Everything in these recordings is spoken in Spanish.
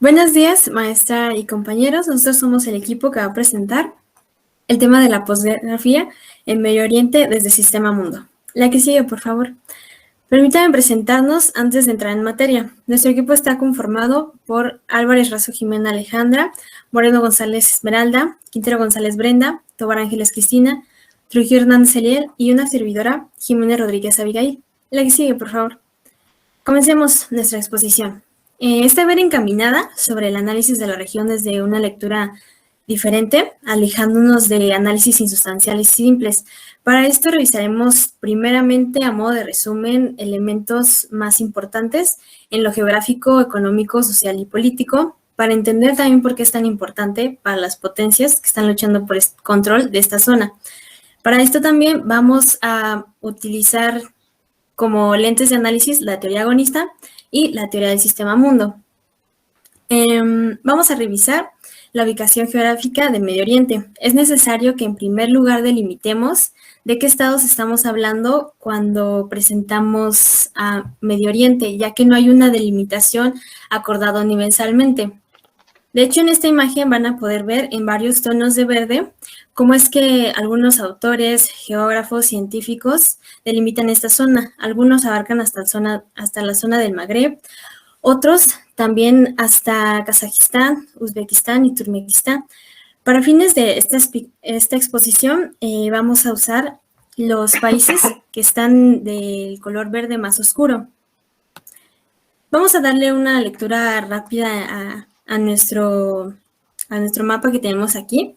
Buenos días, maestra y compañeros. Nosotros somos el equipo que va a presentar el tema de la posgeografía en Medio Oriente desde Sistema Mundo. La que sigue, por favor. Permítanme presentarnos antes de entrar en materia. Nuestro equipo está conformado por Álvarez Razo Jimena Alejandra, Moreno González Esmeralda, Quintero González Brenda, Tobar Ángeles Cristina, Trujillo Hernández Eliel y una servidora, Jiménez Rodríguez Abigail. La que sigue, por favor. Comencemos nuestra exposición. Está ver encaminada sobre el análisis de la región desde una lectura diferente, alejándonos de análisis insustanciales simples. Para esto revisaremos primeramente, a modo de resumen, elementos más importantes en lo geográfico, económico, social y político, para entender también por qué es tan importante para las potencias que están luchando por el control de esta zona. Para esto también vamos a utilizar como lentes de análisis la teoría agonista y la teoría del sistema mundo. Vamos a revisar la ubicación geográfica de Medio Oriente. Es necesario que en primer lugar delimitemos de qué estados estamos hablando cuando presentamos a Medio Oriente, ya que no hay una delimitación acordada universalmente. De hecho, en esta imagen van a poder ver en varios tonos de verde cómo es que algunos autores, geógrafos, científicos delimitan esta zona. Algunos abarcan hasta la zona del Magreb, otros también hasta Kazajistán, Uzbekistán y Turkmenistán. Para fines de esta exposición vamos a usar los países que están del color verde más oscuro. Vamos a darle una lectura rápida a nuestro mapa que tenemos aquí.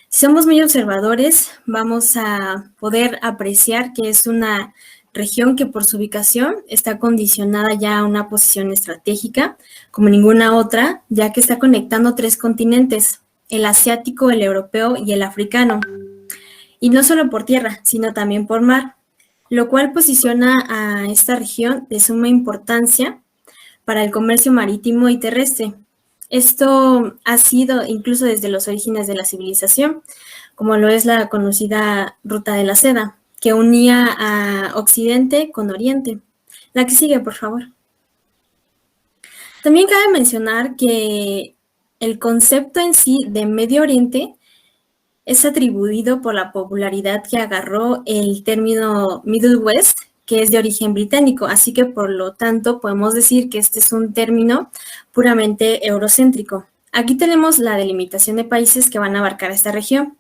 Si somos muy observadores, vamos a poder apreciar que es una región que por su ubicación está condicionada ya a una posición estratégica como ninguna otra, ya que está conectando 3 continentes, el asiático, el europeo y el africano. Y no solo por tierra, sino también por mar, lo cual posiciona a esta región de suma importancia para el comercio marítimo y terrestre. Esto ha sido incluso desde los orígenes de la civilización, como lo es la conocida Ruta de la Seda, que unía a Occidente con Oriente. La que sigue, por favor. También cabe mencionar que el concepto en sí de Medio Oriente es atribuido por la popularidad que agarró el término Middle West, que es de origen británico, así que por lo tanto podemos decir que este es un término puramente eurocéntrico. Aquí tenemos la delimitación de países que van a abarcar esta región.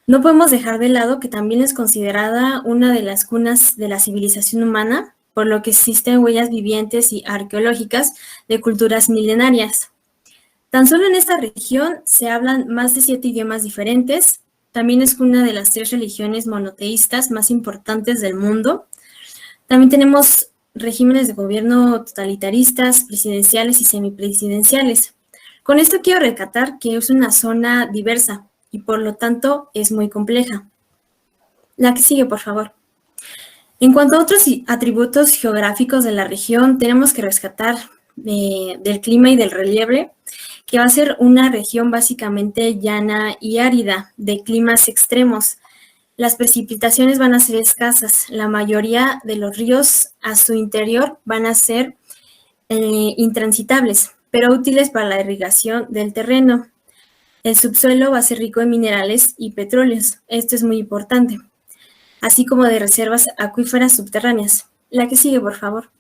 No podemos dejar de lado que también es considerada una de las cunas de la civilización humana, por lo que existen huellas vivientes y arqueológicas de culturas milenarias. Tan solo en esta región se hablan más de 7 idiomas diferentes. También es una de las 3 religiones monoteístas más importantes del mundo. También tenemos regímenes de gobierno totalitaristas, presidenciales y semipresidenciales. Con esto quiero recatar que es una zona diversa y por lo tanto es muy compleja. La que sigue, por favor. En cuanto a otros atributos geográficos de la región, tenemos que rescatar del clima y del relieve, que va a ser una región básicamente llana y árida, de climas extremos. Las precipitaciones van a ser escasas. La mayoría de los ríos a su interior van a ser intransitables, pero útiles para la irrigación del terreno. El subsuelo va a ser rico en minerales y petróleos. Esto es muy importante, así como de reservas acuíferas subterráneas. La que sigue, por favor.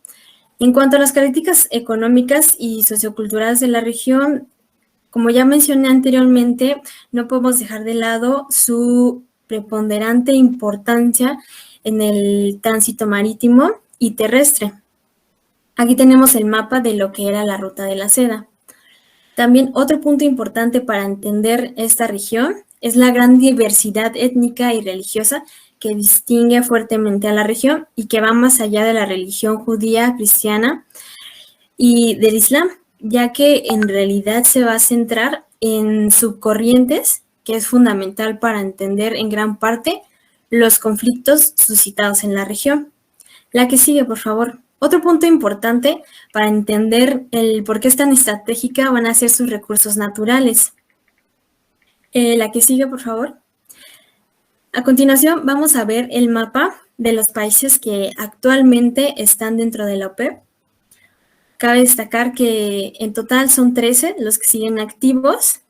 En cuanto a las características económicas y socioculturales de la región, como ya mencioné anteriormente, no podemos dejar de lado su preponderante importancia en el tránsito marítimo y terrestre. Aquí tenemos el mapa de lo que era la Ruta de la Seda. También otro punto importante para entender esta región es la gran diversidad étnica y religiosa que distingue fuertemente a la región y que va más allá de la religión judía, cristiana y del Islam, ya que en realidad se va a centrar en subcorrientes, que es fundamental para entender en gran parte los conflictos suscitados en la región. La que sigue, por favor. Otro punto importante para entender el por qué es tan estratégica van a ser sus recursos naturales. La que sigue, por favor. A continuación, vamos a ver el mapa de los países que actualmente están dentro de la OPEP. Cabe destacar que en total son 13 los que siguen activos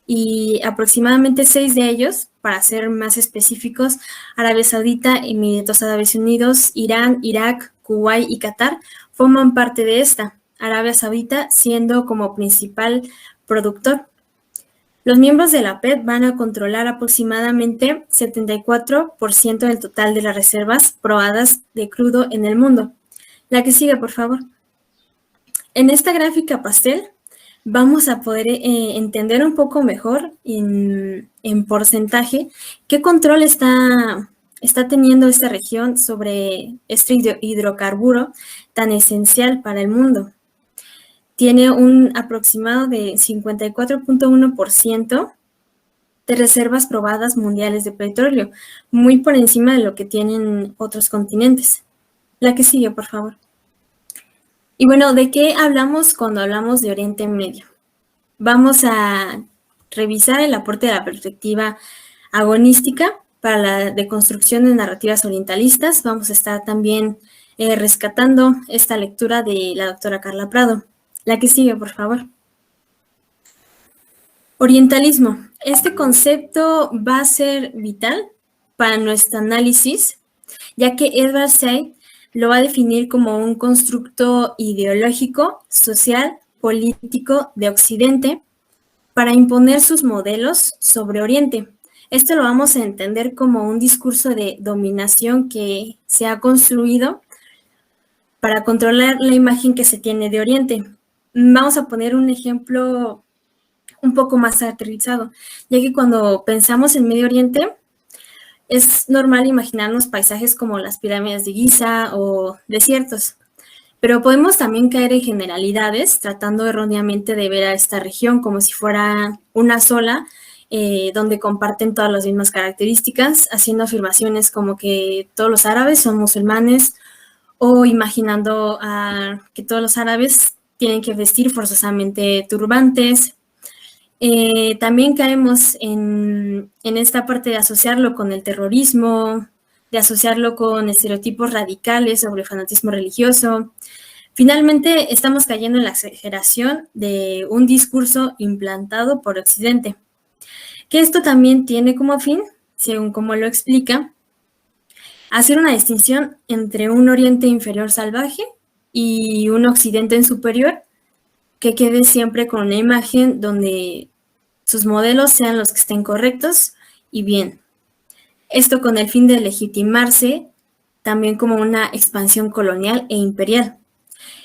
y aproximadamente 6 de ellos, para ser más específicos, Arabia Saudita, Emiratos Árabes Unidos, Irán, Irak, Kuwait y Qatar, forman parte de esta, Arabia Saudita siendo como principal productor. Los miembros de la OPEP van a controlar aproximadamente 74% del total de las reservas probadas de crudo en el mundo. La que sigue, por favor. En esta gráfica pastel vamos a poder entender un poco mejor en porcentaje qué control está teniendo esta región sobre este hidrocarburo tan esencial para el mundo. Tiene un aproximado de 54.1% de reservas probadas mundiales de petróleo, muy por encima de lo que tienen otros continentes. La que sigue, por favor. Y bueno, ¿de qué hablamos cuando hablamos de Oriente Medio? Vamos a revisar el aporte de la perspectiva agonística para la deconstrucción de narrativas orientalistas. Vamos a estar también rescatando esta lectura de la doctora Carla Prado. La que sigue, por favor. Orientalismo. Este concepto va a ser vital para nuestro análisis, ya que Edward Said lo va a definir como un constructo ideológico, social, político de Occidente para imponer sus modelos sobre Oriente. Esto lo vamos a entender como un discurso de dominación que se ha construido para controlar la imagen que se tiene de Oriente. Vamos a poner un ejemplo un poco más aterrizado, ya que cuando pensamos en Medio Oriente, es normal imaginarnos paisajes como las pirámides de Giza o desiertos, pero podemos también caer en generalidades, tratando erróneamente de ver a esta región como si fuera una sola, donde comparten todas las mismas características, haciendo afirmaciones como que todos los árabes son musulmanes, o imaginando que todos los árabes tienen que vestir forzosamente turbantes. También caemos en esta parte de asociarlo con el terrorismo, de asociarlo con estereotipos radicales sobre fanatismo religioso. Finalmente, estamos cayendo en la exageración de un discurso implantado por Occidente, que esto también tiene como fin, según como lo explica, hacer una distinción entre un Oriente inferior salvaje y un Occidente en superior, que quede siempre con una imagen donde sus modelos sean los que estén correctos y bien. Esto con el fin de legitimarse también como una expansión colonial e imperial.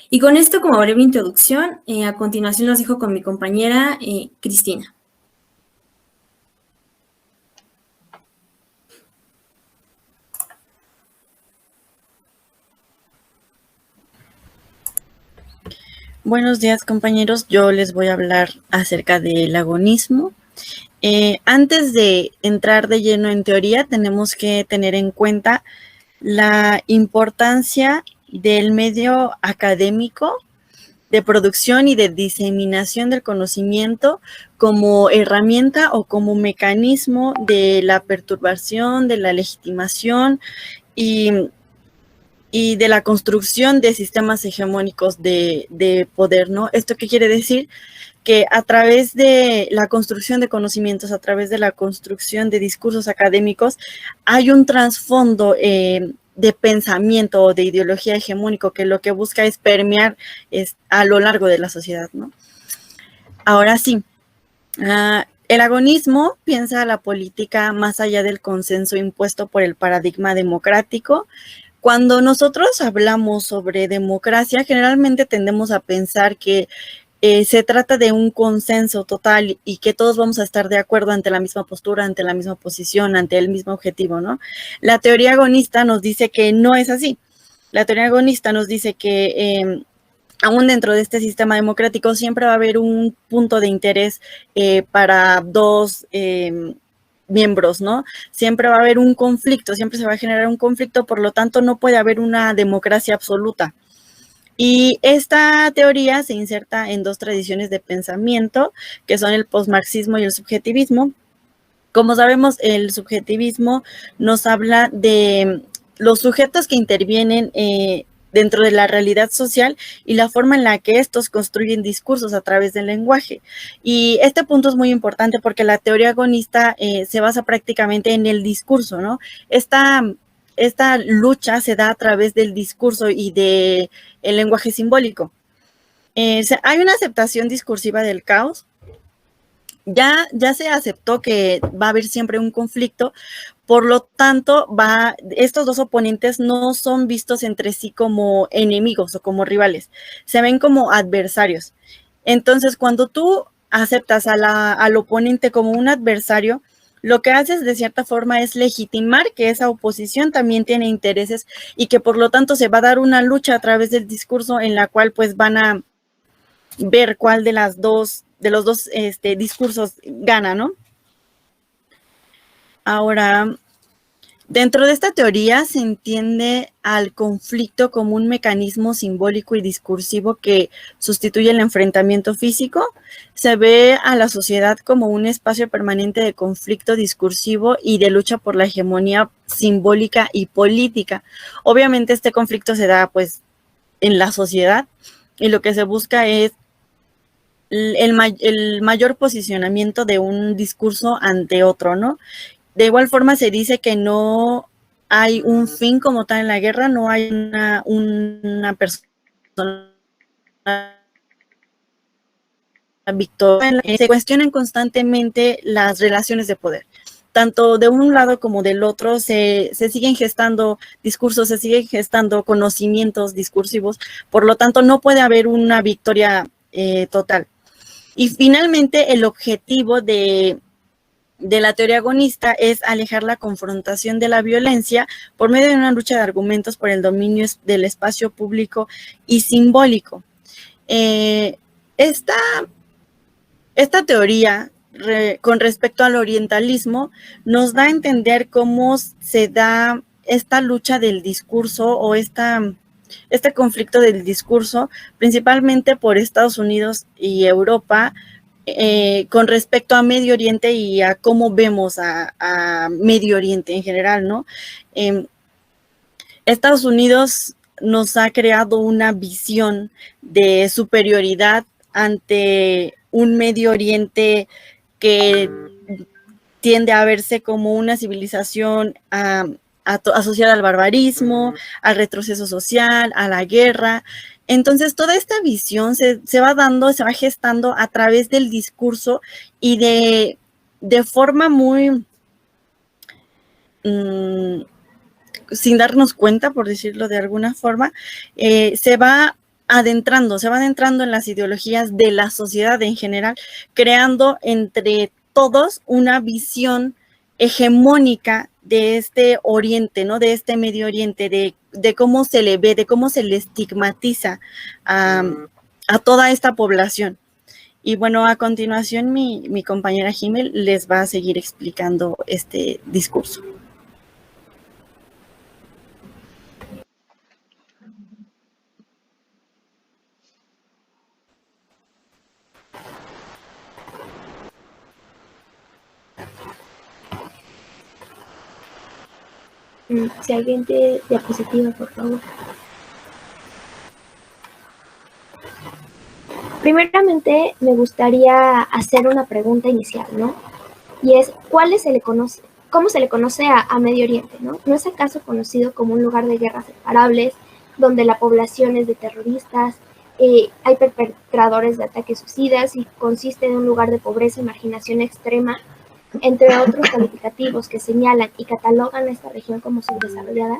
Y con esto como breve introducción, a continuación los dejo con mi compañera Cristina. Buenos días, compañeros. Yo les voy a hablar acerca del agonismo. Antes de entrar de lleno en teoría, tenemos que tener en cuenta la importancia del medio académico de producción y de diseminación del conocimiento como herramienta o como mecanismo de la perturbación, de la legitimación y de la construcción de sistemas hegemónicos de poder, ¿no? ¿Esto qué quiere decir? Que a través de la construcción de conocimientos, a través de la construcción de discursos académicos, hay un trasfondo de pensamiento o de ideología hegemónico que lo que busca es permear a lo largo de la sociedad, ¿no? Ahora sí, el agonismo piensa la política más allá del consenso impuesto por el paradigma democrático. Cuando nosotros hablamos sobre democracia, generalmente tendemos a pensar que se trata de un consenso total y que todos vamos a estar de acuerdo ante la misma postura, ante la misma posición, ante el mismo objetivo, ¿no? La teoría agonista nos dice que no es así. La teoría agonista nos dice que aún dentro de este sistema democrático siempre va a haber un punto de interés para dos miembros, ¿no? Siempre va a haber un conflicto, siempre se va a generar un conflicto, por lo tanto no puede haber una democracia absoluta. Y esta teoría se inserta en dos tradiciones de pensamiento, que son el posmarxismo y el subjetivismo. Como sabemos, el subjetivismo nos habla de los sujetos que intervienen dentro de la realidad social y la forma en la que estos construyen discursos a través del lenguaje. Y este punto es muy importante porque la teoría agonista se basa prácticamente en el discurso, ¿no? Esta lucha se da a través del discurso y del lenguaje simbólico. Hay una aceptación discursiva del caos. Ya se aceptó que va a haber siempre un conflicto, por lo tanto, estos dos oponentes no son vistos entre sí como enemigos o como rivales, se ven como adversarios. Entonces, cuando tú aceptas al oponente como un adversario, lo que haces de cierta forma es legitimar que esa oposición también tiene intereses y que por lo tanto se va a dar una lucha a través del discurso en la cual pues van a ver cuál de los dos discursos gana, ¿no? Ahora, dentro de esta teoría se entiende al conflicto como un mecanismo simbólico y discursivo que sustituye el enfrentamiento físico. Se ve a la sociedad como un espacio permanente de conflicto discursivo y de lucha por la hegemonía simbólica y política. Obviamente este conflicto se da pues en la sociedad y lo que se busca es el mayor posicionamiento de un discurso ante otro, ¿no? De igual forma se dice que no hay un fin como tal en la guerra, no hay una persona victoria. Se cuestionan constantemente las relaciones de poder. Tanto de un lado como del otro se siguen gestando discursos, se siguen gestando conocimientos discursivos, por lo tanto no puede haber una victoria total. Y finalmente el objetivo de la teoría agonista es alejar la confrontación de la violencia por medio de una lucha de argumentos por el dominio del espacio público y simbólico. Esta teoría con respecto al orientalismo nos da a entender cómo se da esta lucha del discurso o este conflicto del discurso, principalmente por Estados Unidos y Europa, con respecto a Medio Oriente y a cómo vemos a Medio Oriente en general, ¿no? Estados Unidos nos ha creado una visión de superioridad ante un Medio Oriente que tiende a verse como una civilización asociada al barbarismo, al retroceso social, a la guerra. Entonces, toda esta visión se va dando, se va gestando a través del discurso y de forma muy sin darnos cuenta, por decirlo de alguna forma, se va adentrando en las ideologías de la sociedad en general, creando entre todos una visión hegemónica de este Oriente, ¿no? De este Medio Oriente, de cómo se le ve, de cómo se le estigmatiza a toda esta población. Y bueno, a continuación mi compañera Jimel les va a seguir explicando este discurso. Siguiente diapositiva, por favor. Primeramente, me gustaría hacer una pregunta inicial, ¿no? Y es, ¿cómo se le conoce a Medio Oriente, ¿no? ¿No es acaso conocido como un lugar de guerras separables, donde la población es de terroristas, hay perpetradores de ataques suicidas y consiste en un lugar de pobreza y marginación extrema, entre otros calificativos que señalan y catalogan a esta región como subdesarrollada?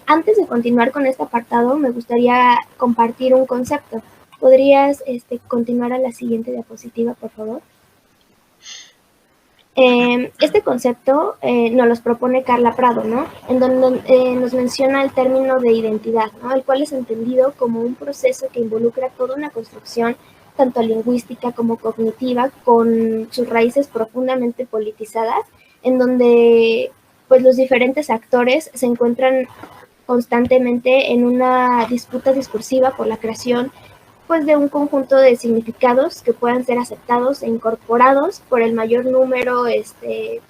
Antes de continuar con este apartado, me gustaría compartir un concepto. ¿Podrías continuar a la siguiente diapositiva, por favor? Este concepto nos los propone Carla Prado, ¿no? En donde nos menciona el término de identidad, ¿no? El cual es entendido como un proceso que involucra toda una construcción, tanto lingüística como cognitiva, con sus raíces profundamente politizadas, en donde pues los diferentes actores se encuentran constantemente en una disputa discursiva por la creación pues de un conjunto de significados que puedan ser aceptados e incorporados por el mayor número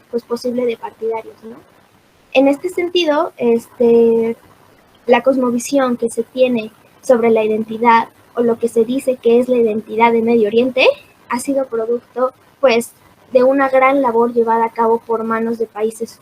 pues posible de partidarios, ¿no? En este sentido, la cosmovisión que se tiene sobre la identidad o lo que se dice que es la identidad de Medio Oriente ha sido producto pues de una gran labor llevada a cabo por manos de países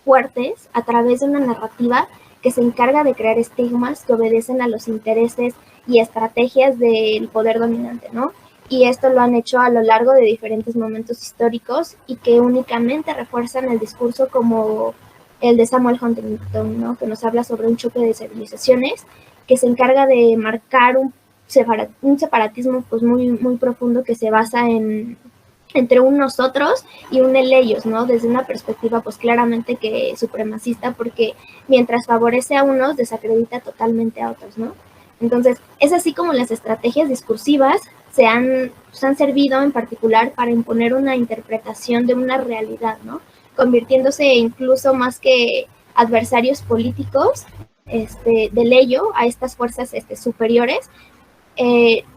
fuertes a través de una narrativa que se encarga de crear estigmas que obedecen a los intereses y estrategias del poder dominante, ¿no? Y esto lo han hecho a lo largo de diferentes momentos históricos y que únicamente refuerzan el discurso como el de Samuel Huntington, ¿no? Que nos habla sobre un choque de civilizaciones que se encarga de marcar un separatismo pues muy profundo que se basa entre un nosotros y un el ellos, ¿no? Desde una perspectiva pues claramente que supremacista, porque mientras favorece a unos, desacredita totalmente a otros, ¿no? Entonces, es así como las estrategias discursivas se han servido en particular para imponer una interpretación de una realidad, ¿no? Convirtiéndose incluso más que adversarios políticos del ello a estas fuerzas superiores,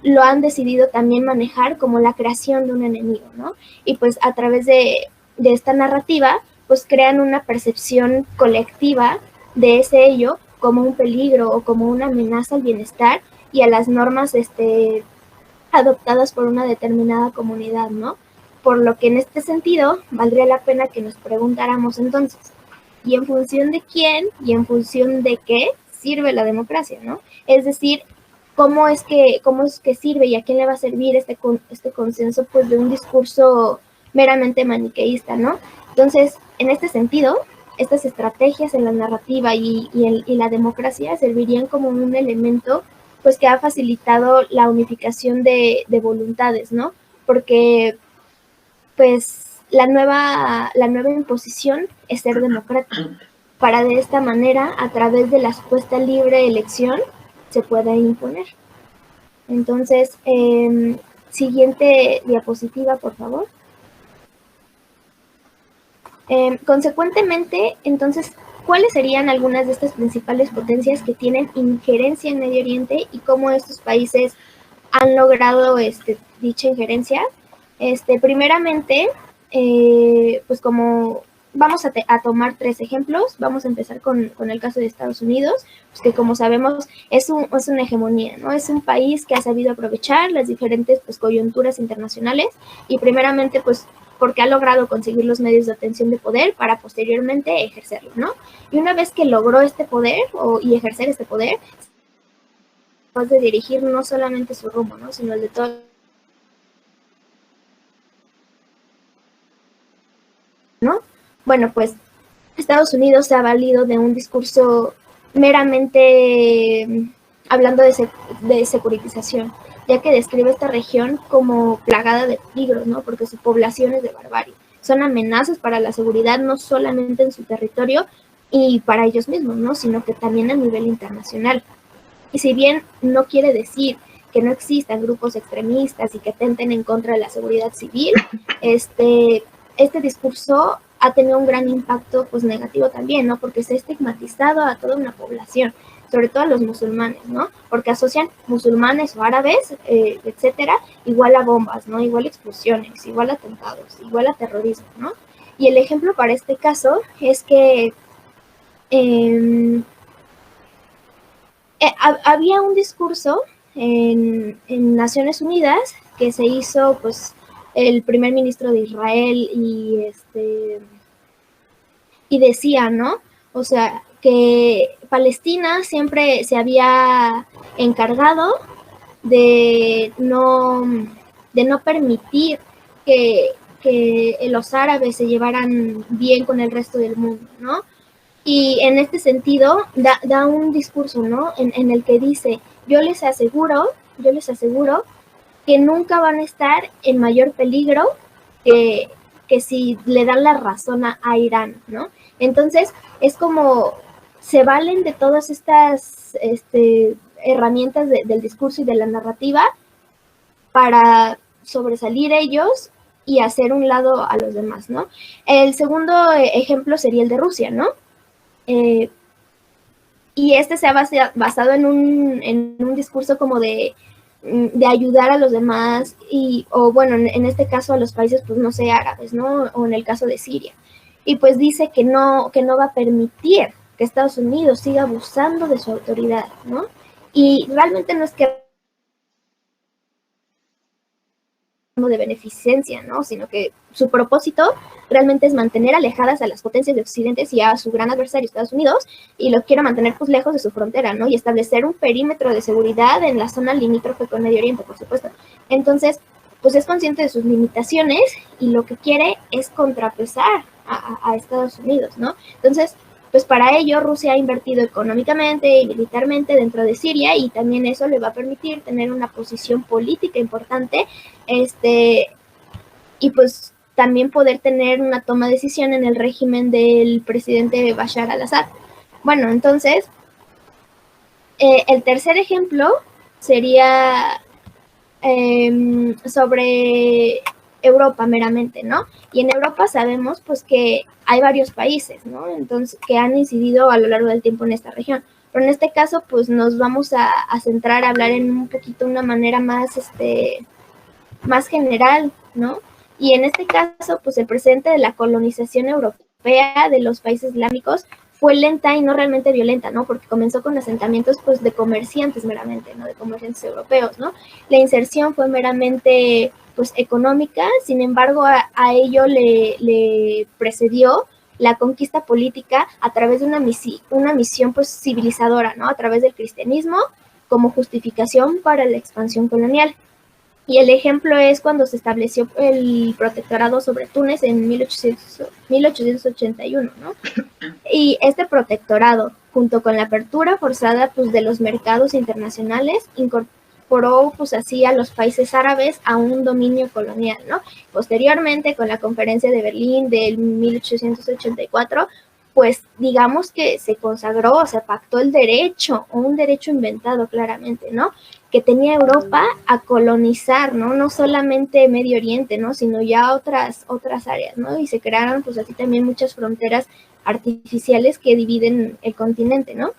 lo han decidido también manejar como la creación de un enemigo, ¿no? Y pues a través de esta narrativa, pues crean una percepción colectiva de ese ello como un peligro o como una amenaza al bienestar y a las normas adoptadas por una determinada comunidad, ¿no? Por lo que en este sentido, valdría la pena que nos preguntáramos entonces, ¿y en función de quién y en función de qué sirve la democracia, ¿no? Es decir, cómo es que sirve y a quién le va a servir este consenso pues de un discurso meramente maniqueísta, ¿no? Entonces, en este sentido, estas estrategias en la narrativa y la democracia servirían como un elemento pues que ha facilitado la unificación de voluntades, ¿no? Porque pues la nueva imposición es ser democrático, para de esta manera, a través de la supuesta libre elección, se pueda imponer. Entonces, siguiente diapositiva, por favor. Consecuentemente, entonces, ¿cuáles serían algunas de estas principales potencias que tienen injerencia en Medio Oriente y cómo estos países han logrado dicha injerencia? Primeramente, pues como vamos a tomar 3 ejemplos. Vamos a empezar con el caso de Estados Unidos, pues que como sabemos es una hegemonía, ¿no? Es un país que ha sabido aprovechar las diferentes pues, coyunturas internacionales y primeramente pues porque ha logrado conseguir los medios de obtención de poder para posteriormente ejercerlo, ¿no? Y una vez que logró este poder y ejercer este poder, capaz de dirigir no solamente su rumbo, ¿no? Sino el de todo, ¿no? Bueno, pues Estados Unidos se ha valido de un discurso meramente hablando de securitización, ya que describe esta región como plagada de peligros, ¿no? Porque su población es de barbarie. Son amenazas para la seguridad no solamente en su territorio y para ellos mismos, ¿no? Sino que también a nivel internacional. Y si bien no quiere decir que no existan grupos extremistas y que atenten en contra de la seguridad civil, este discurso ha tenido un gran impacto pues negativo también, ¿no? Porque se ha estigmatizado a toda una población, sobre todo a los musulmanes, ¿no? Porque asocian musulmanes o árabes, etcétera, igual a bombas, ¿no? Igual a explosiones, igual a atentados, igual a terrorismo, ¿no? Y el ejemplo para este caso es que había un discurso en Naciones Unidas que se hizo pues el primer ministro de Israel y decía, ¿no? O sea, que Palestina siempre se había encargado de no permitir que los árabes se llevaran bien con el resto del mundo, ¿no? Y en este sentido da un discurso, ¿no? En el que dice, yo les aseguro que nunca van a estar en mayor peligro que si le dan la razón a Irán, ¿no? Entonces, es como se valen de todas estas herramientas del discurso y de la narrativa para sobresalir ellos y hacer un lado a los demás, ¿no? El segundo ejemplo sería el de Rusia, ¿no? Y se ha basado en un discurso como de ayudar a los demás o bueno, en este caso a los países, pues no sé, árabes, ¿no? O en el caso de Siria. Y pues dice que no va a permitir que Estados Unidos siga abusando de su autoridad, ¿no? Y realmente no es que de beneficencia, ¿no? Sino que su propósito realmente es mantener alejadas a las potencias de Occidente y a su gran adversario Estados Unidos, y lo quiere mantener pues lejos de su frontera, ¿no? Y establecer un perímetro de seguridad en la zona limítrofe con Medio Oriente, por supuesto. Entonces, pues es consciente de sus limitaciones y lo que quiere es contrapesar a Estados Unidos, ¿no? Entonces, pues para ello Rusia ha invertido económicamente y militarmente dentro de Siria, y también eso le va a permitir tener una posición política importante, y pues también poder tener una toma de decisión en el régimen del presidente Bashar al-Assad. Bueno, entonces, el tercer ejemplo sería sobre Europa meramente, ¿no? Y en Europa sabemos pues que hay varios países, ¿no? Entonces, que han incidido a lo largo del tiempo en esta región. Pero en este caso, pues nos vamos a centrar a hablar en un poquito una manera más, más general, ¿no? Y en este caso, pues el presente de la colonización europea de los países islámicos fue lenta y no realmente violenta, ¿no? Porque comenzó con asentamientos pues de comerciantes meramente, ¿no? De comerciantes europeos, ¿no? La inserción fue meramente pues económica, sin embargo a ello le precedió la conquista política a través de una misión pues civilizadora, ¿no? A través del cristianismo como justificación para la expansión colonial. Y el ejemplo es cuando se estableció el protectorado sobre Túnez en 1881, ¿no? Y este protectorado, junto con la apertura forzada pues, de los mercados internacionales, incorporó pues así a los países árabes a un dominio colonial, ¿no? Posteriormente, con la Conferencia de Berlín del 1884, pues digamos que se consagró, se pactó el derecho, o un derecho inventado claramente, ¿no? Que tenía Europa a colonizar, ¿no? No solamente Medio Oriente, ¿no? Sino ya otras áreas, ¿no? Y se crearon pues así también muchas fronteras artificiales que dividen el continente, ¿no?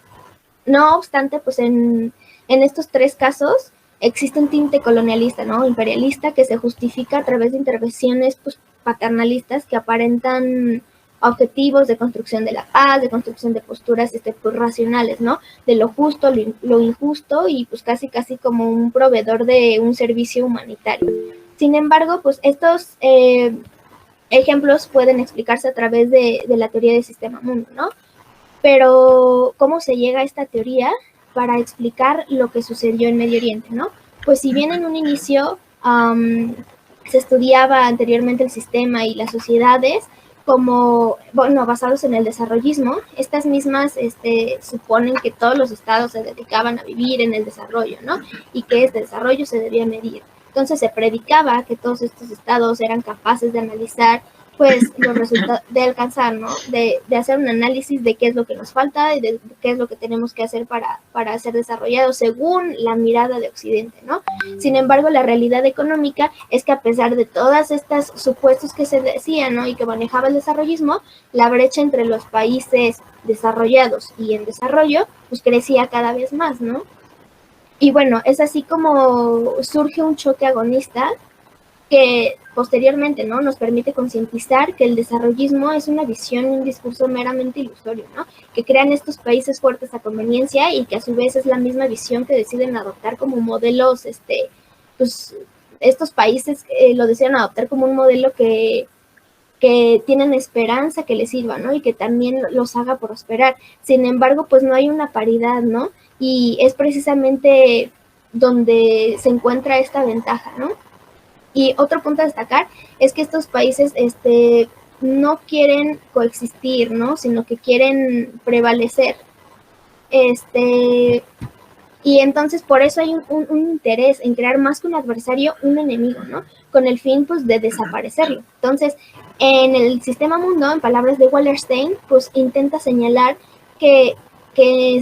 No obstante, pues en estos tres casos existe un tinte colonialista, ¿no? Imperialista, que se justifica a través de intervenciones pues, paternalistas que aparentan objetivos de construcción de la paz, de construcción de posturas pues, racionales, ¿no? De lo justo, lo injusto, y pues casi como un proveedor de un servicio humanitario. Sin embargo, pues estos ejemplos pueden explicarse a través de la teoría del sistema mundo, ¿no? Pero, ¿cómo se llega a esta teoría para explicar lo que sucedió en Medio Oriente, ¿no? Pues si bien en un inicio se estudiaba anteriormente el sistema y las sociedades como, bueno, basados en el desarrollismo, estas mismas suponen que todos los estados se dedicaban a vivir en el desarrollo, ¿no? Y que este desarrollo se debía medir. Entonces se predicaba que todos estos estados eran capaces de analizar pues los resultados, de alcanzar, ¿no? De hacer un análisis de qué es lo que nos falta y de qué es lo que tenemos que hacer para ser desarrollados según la mirada de Occidente, ¿no? Sin embargo, la realidad económica es que a pesar de todas estas supuestos que se decían, ¿no? Y que manejaba el desarrollismo, la brecha entre los países desarrollados y en desarrollo, pues crecía cada vez más, ¿no? Y bueno, es así como surge un choque agonista que posteriormente, ¿no? Nos permite concientizar que el desarrollismo es una visión y un discurso meramente ilusorio, ¿no? Que crean estos países fuertes a conveniencia y que a su vez es la misma visión que deciden adoptar como modelos, pues estos países lo desean adoptar como un modelo que tienen esperanza que les sirva, ¿no? Y que también los haga prosperar. Sin embargo, pues no hay una paridad, ¿no? Y es precisamente donde se encuentra esta ventaja, ¿no? Y otro punto a destacar es que estos países no quieren coexistir, ¿no? Sino que quieren prevalecer. Y entonces por eso hay un interés en crear más que un adversario, un enemigo, ¿no? Con el fin, pues, de desaparecerlo. Entonces, en el sistema mundo, en palabras de Wallerstein, pues intenta señalar que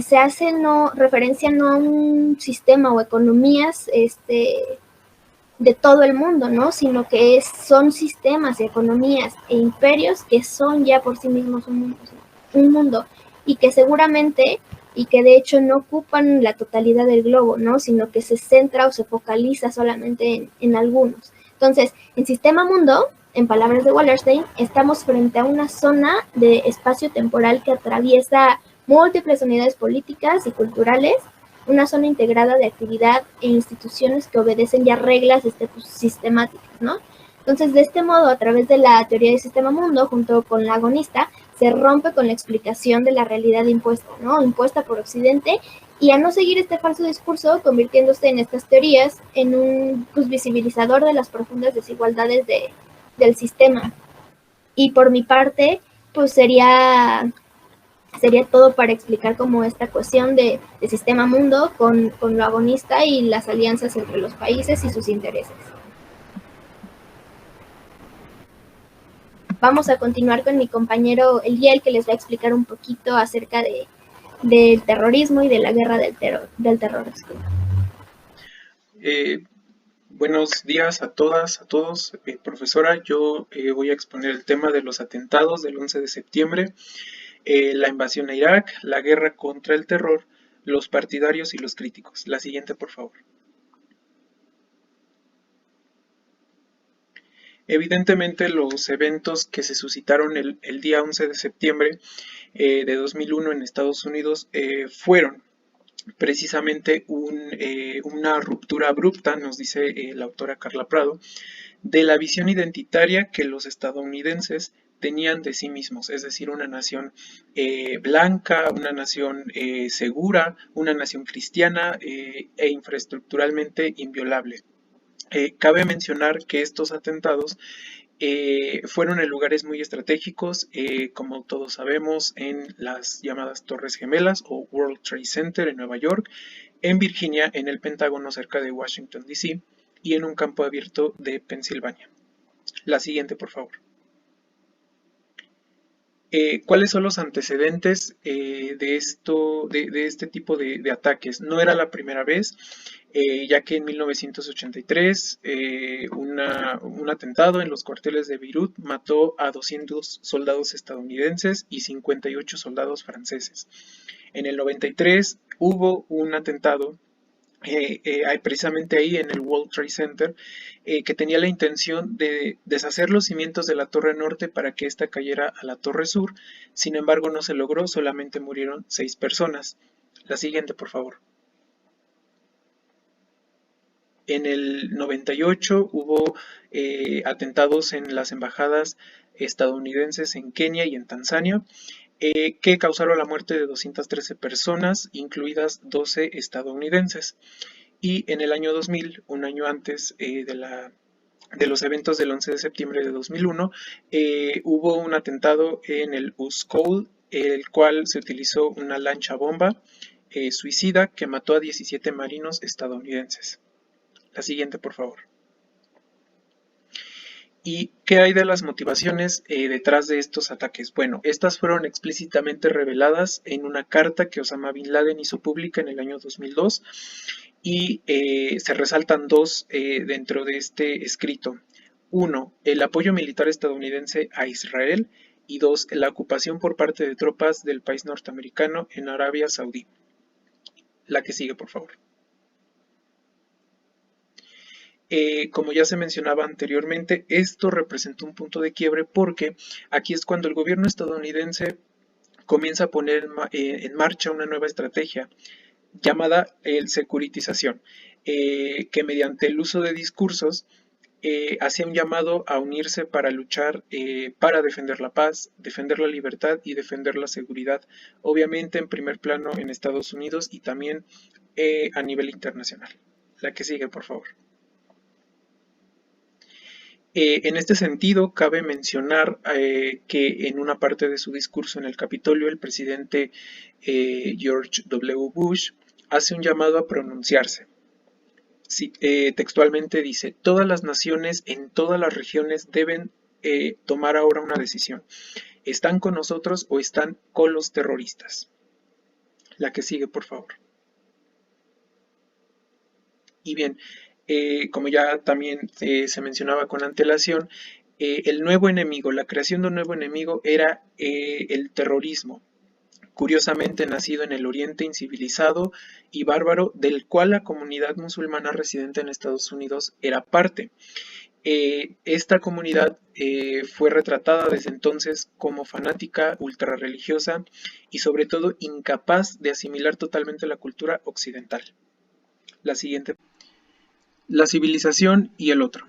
se hace referencia no a un sistema o economías, de todo el mundo, ¿no? Sino que son sistemas, economías e imperios que son ya por sí mismos un mundo y que seguramente y que de hecho no ocupan la totalidad del globo, ¿no? Sino que se centra o se focaliza solamente en algunos. Entonces, en sistema mundo, en palabras de Wallerstein, estamos frente a una zona de espacio temporal que atraviesa múltiples unidades políticas y culturales, una zona integrada de actividad e instituciones que obedecen ya reglas sistemáticas, ¿no? Entonces, de este modo, a través de la teoría del sistema mundo, junto con la agonista, se rompe con la explicación de la realidad impuesta, ¿no? Impuesta por Occidente, y a no seguir este falso discurso, convirtiéndose en estas teorías en un visibilizador de las profundas desigualdades del sistema. Y por mi parte, pues sería todo para explicar como esta cuestión de sistema mundo con lo agonista y las alianzas entre los países y sus intereses. Vamos a continuar con mi compañero Eliel, que les va a explicar un poquito acerca del terrorismo y de la guerra del terror. Buenos días a todas, a todos. Profesora, yo voy a exponer el tema de los atentados del 11 de septiembre, la invasión a Irak, la guerra contra el terror, los partidarios y los críticos. La siguiente, por favor. Evidentemente, los eventos que se suscitaron el día 11 de septiembre de 2001 en Estados Unidos fueron precisamente una ruptura abrupta, nos dice la autora Carla Prado, de la visión identitaria que los estadounidenses tenían de sí mismos, es decir, una nación blanca, una nación segura, una nación cristiana e infraestructuralmente inviolable. Cabe mencionar que estos atentados fueron en lugares muy estratégicos, como todos sabemos, en las llamadas Torres Gemelas o World Trade Center en Nueva York, en Virginia, en el Pentágono cerca de Washington, D.C., y en un campo abierto de Pensilvania. La siguiente, por favor. ¿Cuáles son los antecedentes de este tipo de ataques? No era la primera vez, ya que en 1983 un atentado en los cuarteles de Beirut mató a 200 soldados estadounidenses y 58 soldados franceses. En el 93 hubo un atentado precisamente ahí en el World Trade Center, que tenía la intención de deshacer los cimientos de la Torre Norte para que ésta cayera a la Torre Sur. Sin embargo, no se logró, solamente murieron 6 personas. La siguiente, por favor. En el 98 hubo atentados en las embajadas estadounidenses en Kenia y en Tanzania, que causaron la muerte de 213 personas, incluidas 12 estadounidenses. Y en el año 2000, un año antes de los eventos del 11 de septiembre de 2001, hubo un atentado en el Uskowl, el cual se utilizó una lancha bomba suicida que mató a 17 marinos estadounidenses. La siguiente, por favor. ¿Y qué hay de las motivaciones detrás de estos ataques? Bueno, estas fueron explícitamente reveladas en una carta que Osama Bin Laden hizo pública en el año 2002 y se resaltan dos dentro de este escrito. 1. El apoyo militar estadounidense a Israel y 2. La ocupación por parte de tropas del país norteamericano en Arabia Saudí. La que sigue, por favor. Como ya se mencionaba anteriormente, esto representó un punto de quiebre porque aquí es cuando el gobierno estadounidense comienza a poner en marcha una nueva estrategia llamada securitización, que mediante el uso de discursos hacía un llamado a unirse para luchar, para defender la paz, defender la libertad y defender la seguridad, obviamente en primer plano en Estados Unidos y también a nivel internacional. La que sigue, por favor. En este sentido, cabe mencionar que en una parte de su discurso en el Capitolio, el presidente George W. Bush hace un llamado a pronunciarse. Sí, textualmente dice: todas las naciones en todas las regiones deben tomar ahora una decisión. ¿Están con nosotros o están con los terroristas? La que sigue, por favor. Y bien, como ya también se mencionaba con antelación, el nuevo enemigo, la creación de un nuevo enemigo era el terrorismo, curiosamente nacido en el Oriente incivilizado y bárbaro, del cual la comunidad musulmana residente en Estados Unidos era parte. Esta comunidad fue retratada desde entonces como fanática, ultrarreligiosa y sobre todo incapaz de asimilar totalmente la cultura occidental. La siguiente. La civilización y el otro.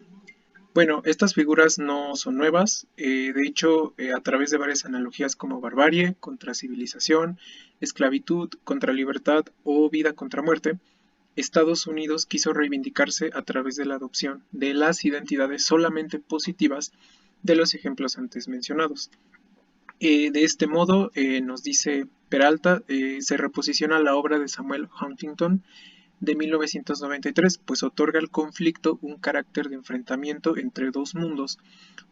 Bueno, estas figuras no son nuevas, de hecho, a través de varias analogías como barbarie contra civilización, esclavitud contra libertad o vida contra muerte, Estados Unidos quiso reivindicarse a través de la adopción de las identidades solamente positivas de los ejemplos antes mencionados. De este modo, nos dice Peralta, se reposiciona la obra de Samuel Huntington de 1993, pues otorga al conflicto un carácter de enfrentamiento entre dos mundos,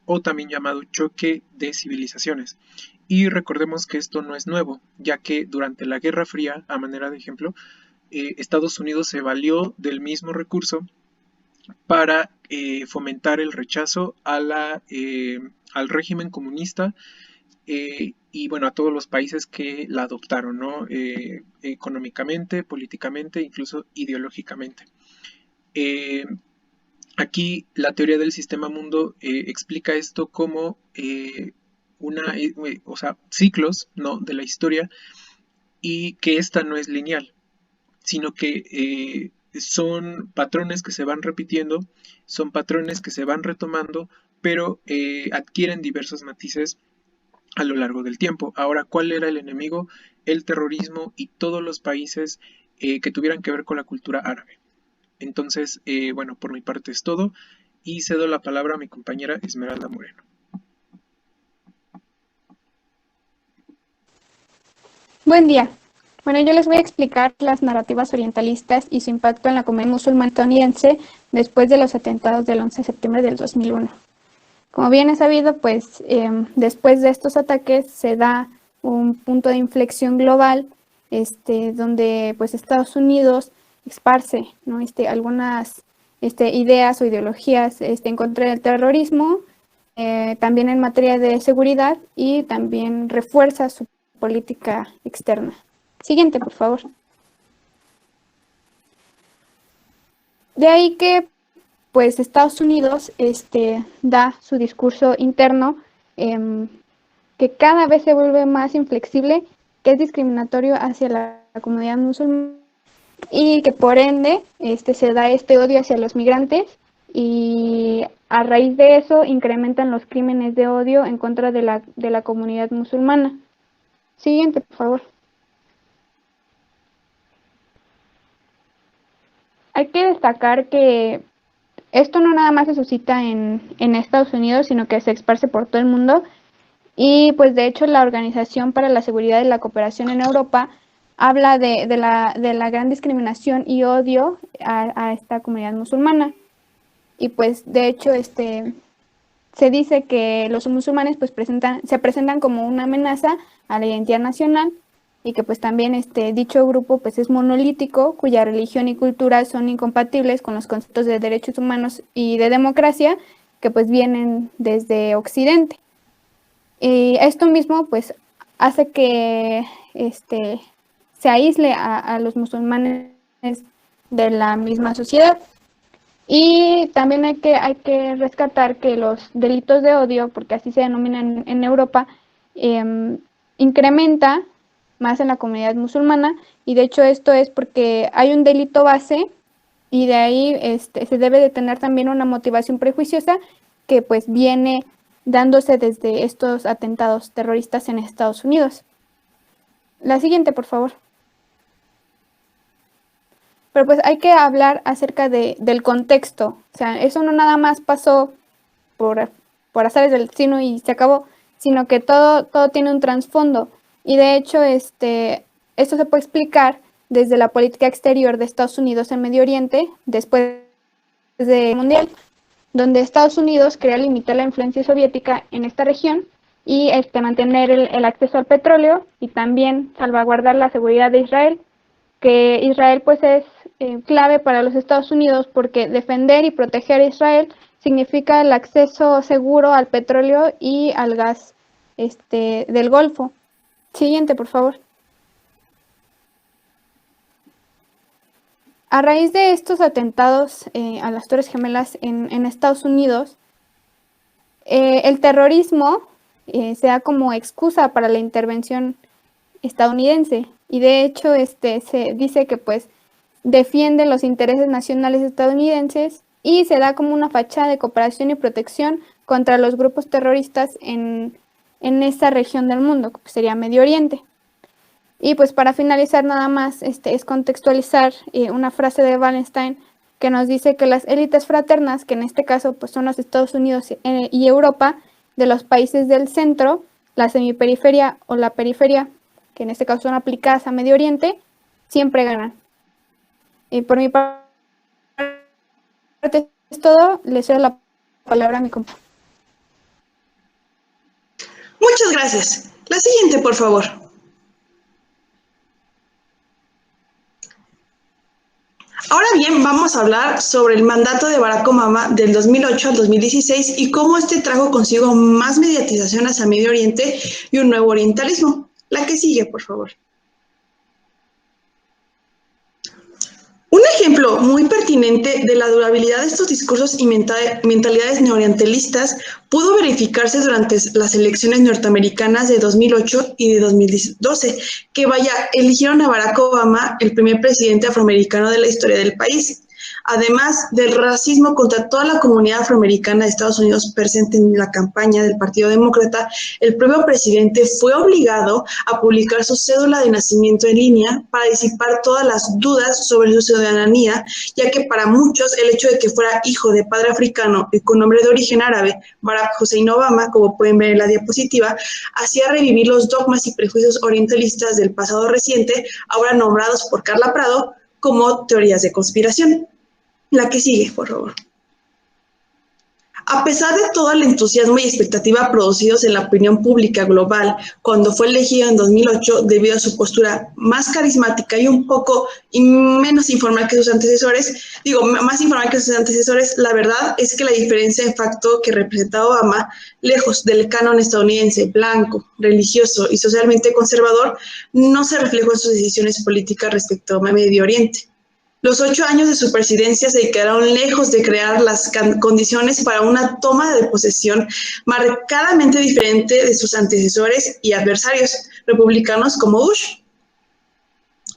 o también llamado choque de civilizaciones. Y recordemos que esto no es nuevo, ya que durante la Guerra Fría, a manera de ejemplo, Estados Unidos se valió del mismo recurso para fomentar el rechazo al régimen comunista y bueno, a todos los países que la adoptaron, ¿no? Económicamente, políticamente, incluso ideológicamente. Aquí la teoría del sistema mundo explica esto como ciclos, ¿no?, de la historia, y que esta no es lineal, sino que son patrones que se van repitiendo, son patrones que se van retomando, pero adquieren diversos matices a lo largo del tiempo. Ahora, ¿cuál era el enemigo? El terrorismo y todos los países que tuvieran que ver con la cultura árabe. Entonces, bueno, por mi parte es todo y cedo la palabra a mi compañera Esmeralda Moreno. Buen día. Bueno, yo les voy a explicar las narrativas orientalistas y su impacto en la comunidad musulmana estadounidense después de los atentados del 11 de septiembre del 2001. Como bien es sabido, pues después de estos ataques se da un punto de inflexión global, donde pues Estados Unidos esparce, ¿no?, algunas ideas o ideologías en contra del terrorismo, también en materia de seguridad, y también refuerza su política externa. Siguiente, por favor. De ahí que pues Estados Unidos da su discurso interno, que cada vez se vuelve más inflexible, que es discriminatorio hacia la comunidad musulmana, y que por ende se da este odio hacia los migrantes, y a raíz de eso incrementan los crímenes de odio en contra de la comunidad musulmana. Siguiente, por favor. Hay que destacar que esto no nada más se suscita en Estados Unidos, sino que se esparce por todo el mundo. Y pues de hecho la Organización para la Seguridad y la Cooperación en Europa habla de la gran discriminación y odio a esta comunidad musulmana. Y pues de hecho se dice que los musulmanes pues se presentan como una amenaza a la identidad nacional, y que pues también dicho grupo pues es monolítico, cuya religión y cultura son incompatibles con los conceptos de derechos humanos y de democracia que pues vienen desde Occidente. Y esto mismo pues hace que se aísle a los musulmanes de la misma sociedad. Y también hay que rescatar que los delitos de odio, porque así se denominan en Europa, incrementa más en la comunidad musulmana, y de hecho esto es porque hay un delito base, y de ahí se debe de tener también una motivación prejuiciosa que pues viene dándose desde estos atentados terroristas en Estados Unidos. La siguiente, por favor. Pero pues hay que hablar acerca del contexto. O sea, eso no nada más pasó por azares del destino y se acabó, sino que todo tiene un trasfondo. Y de hecho, esto se puede explicar desde la política exterior de Estados Unidos en Medio Oriente, después del Mundial, donde Estados Unidos quería limitar la influencia soviética en esta región y mantener el acceso al petróleo, y también salvaguardar la seguridad de Israel, que Israel pues es clave para los Estados Unidos, porque defender y proteger a Israel significa el acceso seguro al petróleo y al gas del Golfo. Siguiente, por favor. A raíz de estos atentados a las Torres Gemelas en Estados Unidos, el terrorismo se da como excusa para la intervención estadounidense, y de hecho se dice que pues defiende los intereses nacionales estadounidenses y se da como una fachada de cooperación y protección contra los grupos terroristas en esta región del mundo, que sería Medio Oriente. Y pues para finalizar nada más es contextualizar una frase de Wallenstein que nos dice que las élites fraternas, que en este caso pues son los Estados Unidos y Europa, de los países del centro, la semiperiferia o la periferia, que en este caso son aplicadas a Medio Oriente, siempre ganan. Por mi parte es todo, le cedo la palabra a mi compañero. Muchas gracias. La siguiente, por favor. Ahora bien, vamos a hablar sobre el mandato de Barack Obama del 2008 al 2016 y cómo este trajo consigo más mediatización hacia Medio Oriente y un nuevo orientalismo. La que sigue, por favor. Un ejemplo muy pertinente de la durabilidad de estos discursos y mentalidades neoorientalistas pudo verificarse durante las elecciones norteamericanas de 2008 y de 2012, que eligieron a Barack Obama, el primer presidente afroamericano de la historia del país. Además del racismo contra toda la comunidad afroamericana de Estados Unidos presente en la campaña del Partido Demócrata, el propio presidente fue obligado a publicar su cédula de nacimiento en línea para disipar todas las dudas sobre su ciudadanía, ya que para muchos el hecho de que fuera hijo de padre africano y con nombre de origen árabe, Barack Hussein Obama, como pueden ver en la diapositiva, hacía revivir los dogmas y prejuicios orientalistas del pasado reciente, ahora nombrados por Carla Prado como teorías de conspiración. La que sigue, por favor. A pesar de todo el entusiasmo y expectativa producidos en la opinión pública global cuando fue elegido en 2008 debido a su postura más carismática y un poco menos informal que sus antecesores, más informal que sus antecesores, la verdad es que la diferencia de facto que representaba Obama, lejos del canon estadounidense blanco, religioso y socialmente conservador, no se reflejó en sus decisiones políticas respecto a Medio Oriente. Los 8 años de su presidencia se quedaron lejos de crear las condiciones para una toma de posesión marcadamente diferente de sus antecesores y adversarios republicanos como Bush.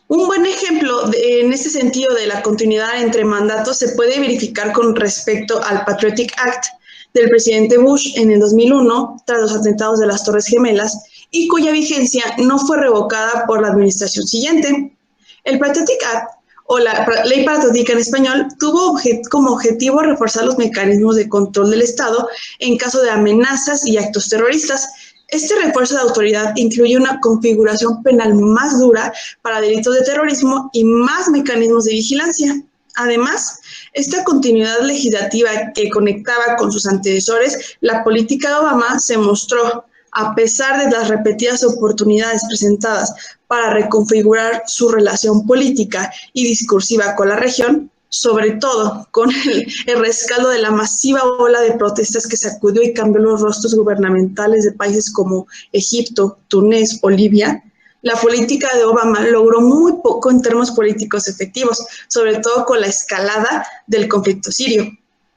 Un buen ejemplo en este sentido de la continuidad entre mandatos se puede verificar con respecto al Patriotic Act del presidente Bush en el 2001 tras los atentados de las Torres Gemelas y cuya vigencia no fue revocada por la administración siguiente. El Patriotic Act, o la Ley Patriótica en español, tuvo como objetivo reforzar los mecanismos de control del Estado en caso de amenazas y actos terroristas. Este refuerzo de autoridad incluye una configuración penal más dura para delitos de terrorismo y más mecanismos de vigilancia. Además, esta continuidad legislativa que conectaba con sus antecesores, la política de Obama se mostró, a pesar de las repetidas oportunidades presentadas para reconfigurar su relación política y discursiva con la región, sobre todo con el rescaldo de la masiva ola de protestas que sacudió y cambió los rostros gubernamentales de países como Egipto, Túnez o Libia, la política de Obama logró muy poco en términos políticos efectivos, sobre todo con la escalada del conflicto sirio.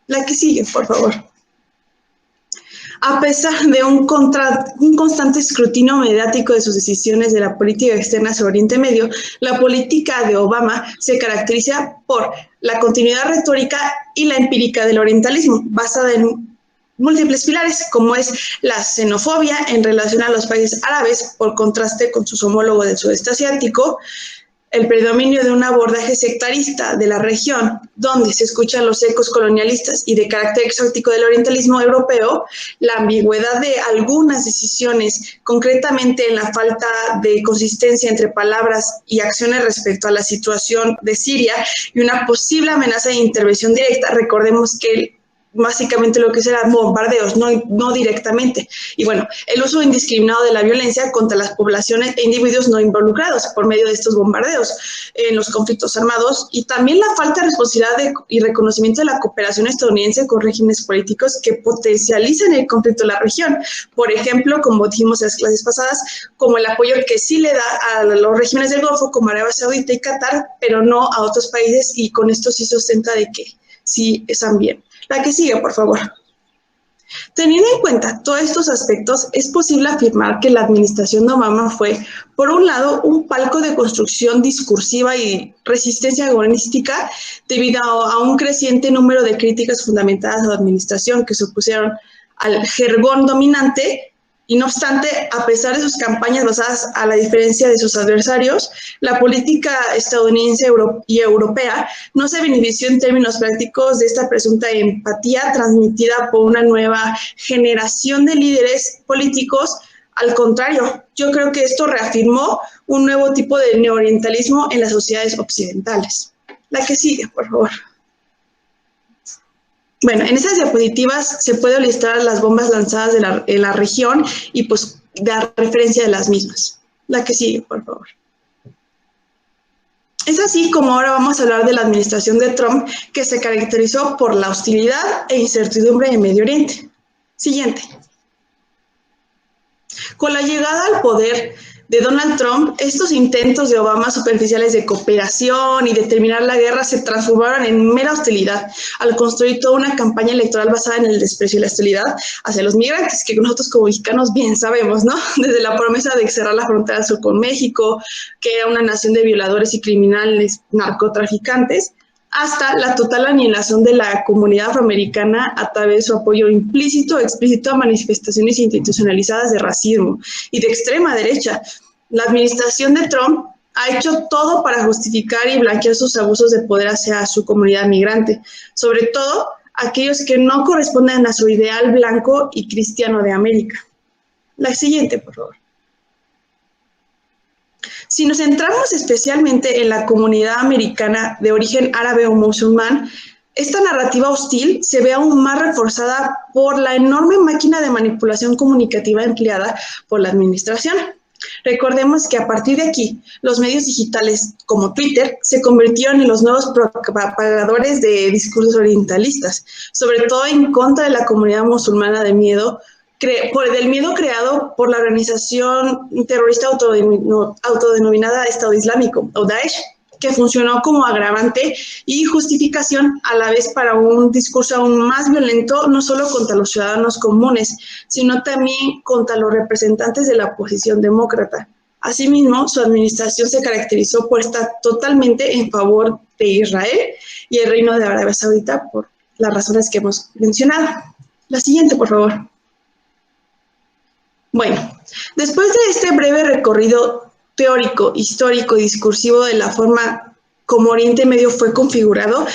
La que sigue, por favor. A pesar de un constante escrutinio mediático de sus decisiones de la política externa sobre Oriente Medio, la política de Obama se caracteriza por la continuidad retórica y la empírica del orientalismo, basada en múltiples pilares, como es la xenofobia en relación a los países árabes, por contraste con sus homólogos del sudeste asiático, el predominio de un abordaje sectarista de la región, donde se escuchan los ecos colonialistas y de carácter exótico del orientalismo europeo, la ambigüedad de algunas decisiones, concretamente en la falta de consistencia entre palabras y acciones respecto a la situación de Siria y una posible amenaza de intervención directa. Recordemos que básicamente lo que serán bombardeos, no directamente. Y bueno, el uso indiscriminado de la violencia contra las poblaciones e individuos no involucrados por medio de estos bombardeos en los conflictos armados, y también la falta de responsabilidad y reconocimiento de la cooperación estadounidense con regímenes políticos que potencializan el conflicto en la región. Por ejemplo, como dijimos en las clases pasadas, como el apoyo que sí le da a los regímenes del Golfo, como Arabia Saudita y Qatar, pero no a otros países, y con esto sí sustenta de que sí están bien. La que sigue, por favor. Teniendo en cuenta todos estos aspectos, es posible afirmar que la administración de Obama fue, por un lado, un palco de construcción discursiva y resistencia agonística debido a un creciente número de críticas fundamentadas a la administración que se opusieron al jergón dominante. Y no obstante, a pesar de sus campañas basadas a la diferencia de sus adversarios, la política estadounidense y europea no se benefició en términos prácticos de esta presunta empatía transmitida por una nueva generación de líderes políticos. Al contrario, yo creo que esto reafirmó un nuevo tipo de neoorientalismo en las sociedades occidentales. La que sigue, por favor. Bueno, en estas diapositivas se puede listar las bombas lanzadas en la región y pues dar referencia de las mismas. La que sigue, por favor. Es así como ahora vamos a hablar de la administración de Trump, que se caracterizó por la hostilidad e incertidumbre en Medio Oriente. Siguiente. Con la llegada al poder de Donald Trump, estos intentos de Obama superficiales de cooperación y de terminar la guerra se transformaron en mera hostilidad al construir toda una campaña electoral basada en el desprecio y la hostilidad hacia los migrantes, que nosotros como mexicanos bien sabemos, ¿no? Desde la promesa de cerrar la frontera sur con México, que era una nación de violadores y criminales narcotraficantes, hasta la total aniquilación de la comunidad afroamericana a través de su apoyo implícito o explícito a manifestaciones institucionalizadas de racismo y de extrema derecha. La administración de Trump ha hecho todo para justificar y blanquear sus abusos de poder hacia su comunidad migrante, sobre todo aquellos que no corresponden a su ideal blanco y cristiano de América. La siguiente, por favor. Si nos centramos especialmente en la comunidad americana de origen árabe o musulmán, esta narrativa hostil se ve aún más reforzada por la enorme máquina de manipulación comunicativa empleada por la administración. Recordemos que a partir de aquí, los medios digitales como Twitter se convirtieron en los nuevos propagadores de discursos orientalistas, sobre todo en contra de la comunidad musulmana del miedo creado por la organización terrorista autodenominada Estado Islámico, o Daesh, que funcionó como agravante y justificación a la vez para un discurso aún más violento, no solo contra los ciudadanos comunes, sino también contra los representantes de la oposición demócrata. Asimismo, su administración se caracterizó por estar totalmente en favor de Israel y el Reino de Arabia Saudita por las razones que hemos mencionado. La siguiente, por favor. Bueno, después de este breve recorrido teórico, histórico y discursivo de la forma como Oriente Medio fue configurado,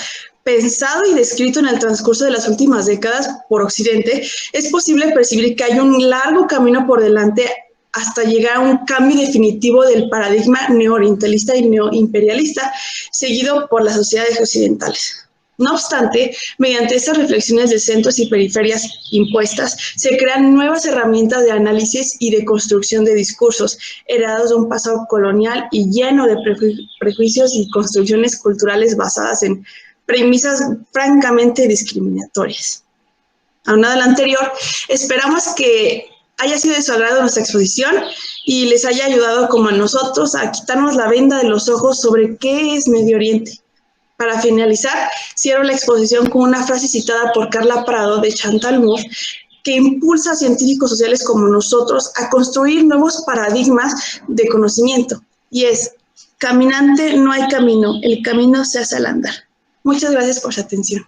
pensado y descrito en el transcurso de las últimas décadas por Occidente, es posible percibir que hay un largo camino por delante hasta llegar a un cambio definitivo del paradigma neoorientalista y neoimperialista seguido por las sociedades occidentales. No obstante, mediante estas reflexiones de centros y periferias impuestas, se crean nuevas herramientas de análisis y de construcción de discursos, heredados de un pasado colonial y lleno de prejuicios y construcciones culturales basadas en premisas francamente discriminatorias. Aunado a lo anterior, esperamos que haya sido de su agrado nuestra exposición y les haya ayudado como a nosotros a quitarnos la venda de los ojos sobre qué es Medio Oriente. Para finalizar, cierro la exposición con una frase citada por Carla Prado de Chantal Mouffe, que impulsa a científicos sociales como nosotros a construir nuevos paradigmas de conocimiento. Y es, caminante no hay camino, el camino se hace al andar. Muchas gracias por su atención.